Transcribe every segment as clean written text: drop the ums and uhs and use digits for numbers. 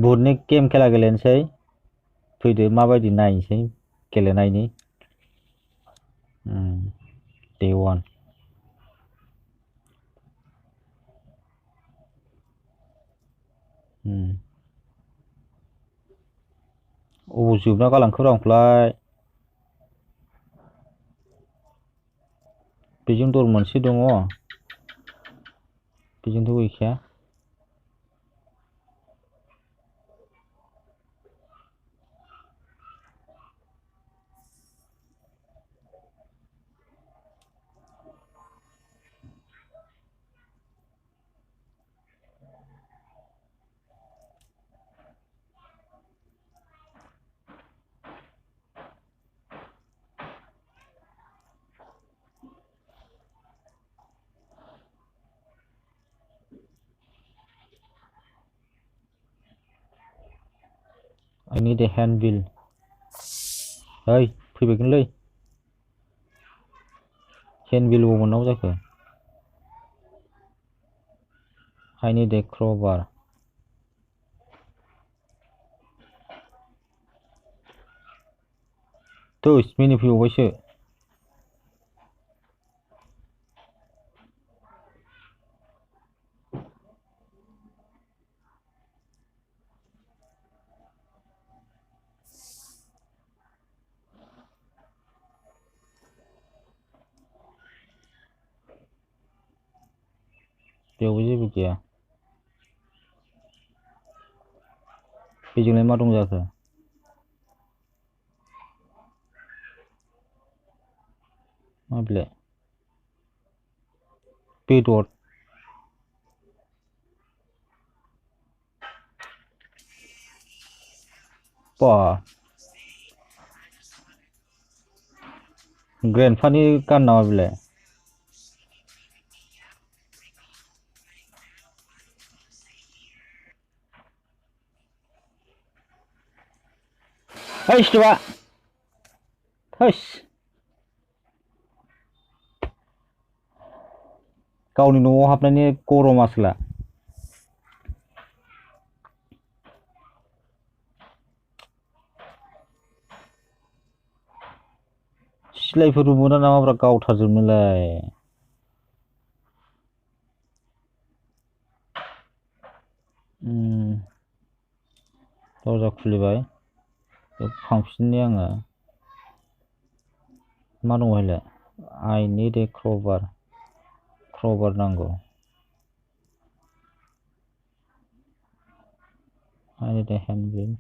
बुटनि game खेला गेलेनोसै फैदो माबायदि नायनोसै गेलेनायनि Day 1 अबाव जोबना गालांखोब्रा आंखौलाय बेजों दर मोनसे दङ बेजोंथ' गैखाया I need a handbill. Hey, फैबायगोनलै handbill बबाव मोननांगौ जाखो I need a crowbar. थोस मिनिफैबावबायसो बेयावबो जेबो गैया बेजोंलाय मा दं जाखो मा बिलाय बेदर बा ग्रेन्डफानि गान नामा बिलाय ओइ सिथ'आ थोस गावनि न'आव हाबनायनि गरम आसोला सिलायफोरबो मोना नामाब्रा गावथारजोबनोलाय दरजा खुलिबाय फांफिननि आङो मा दं बेलाय I need a crowbar नांगौ I need a handbill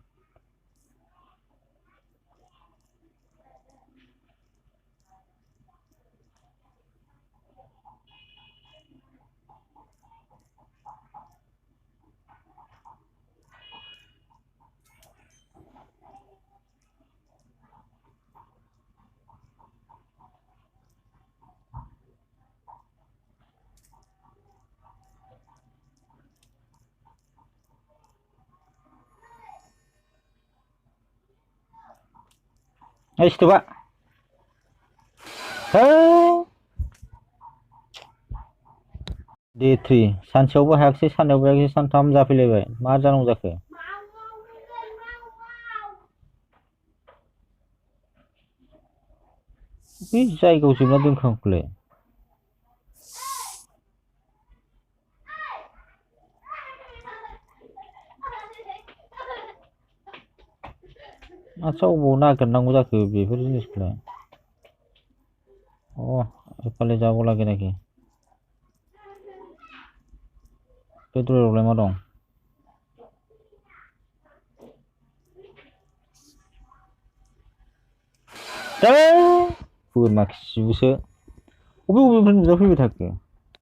ओइ सिथ'आ Day 3 सानसेयावबो हायाखिसै साननैयावबो हायाखिसै सानथाम जाफैलायबाय मा जानांगौ जाखो बे जायगायाव जोबना दोनखो आंखौलाय आच्छा अबाव नागिरनांगौ जाखो बेफोर जिनिसखौलाय एफाले जाबाव लागे नाखि बे दरावलाय मा दं बोरमा खिबुसो अबेनिफ्राय नुजाफैबाय थाखो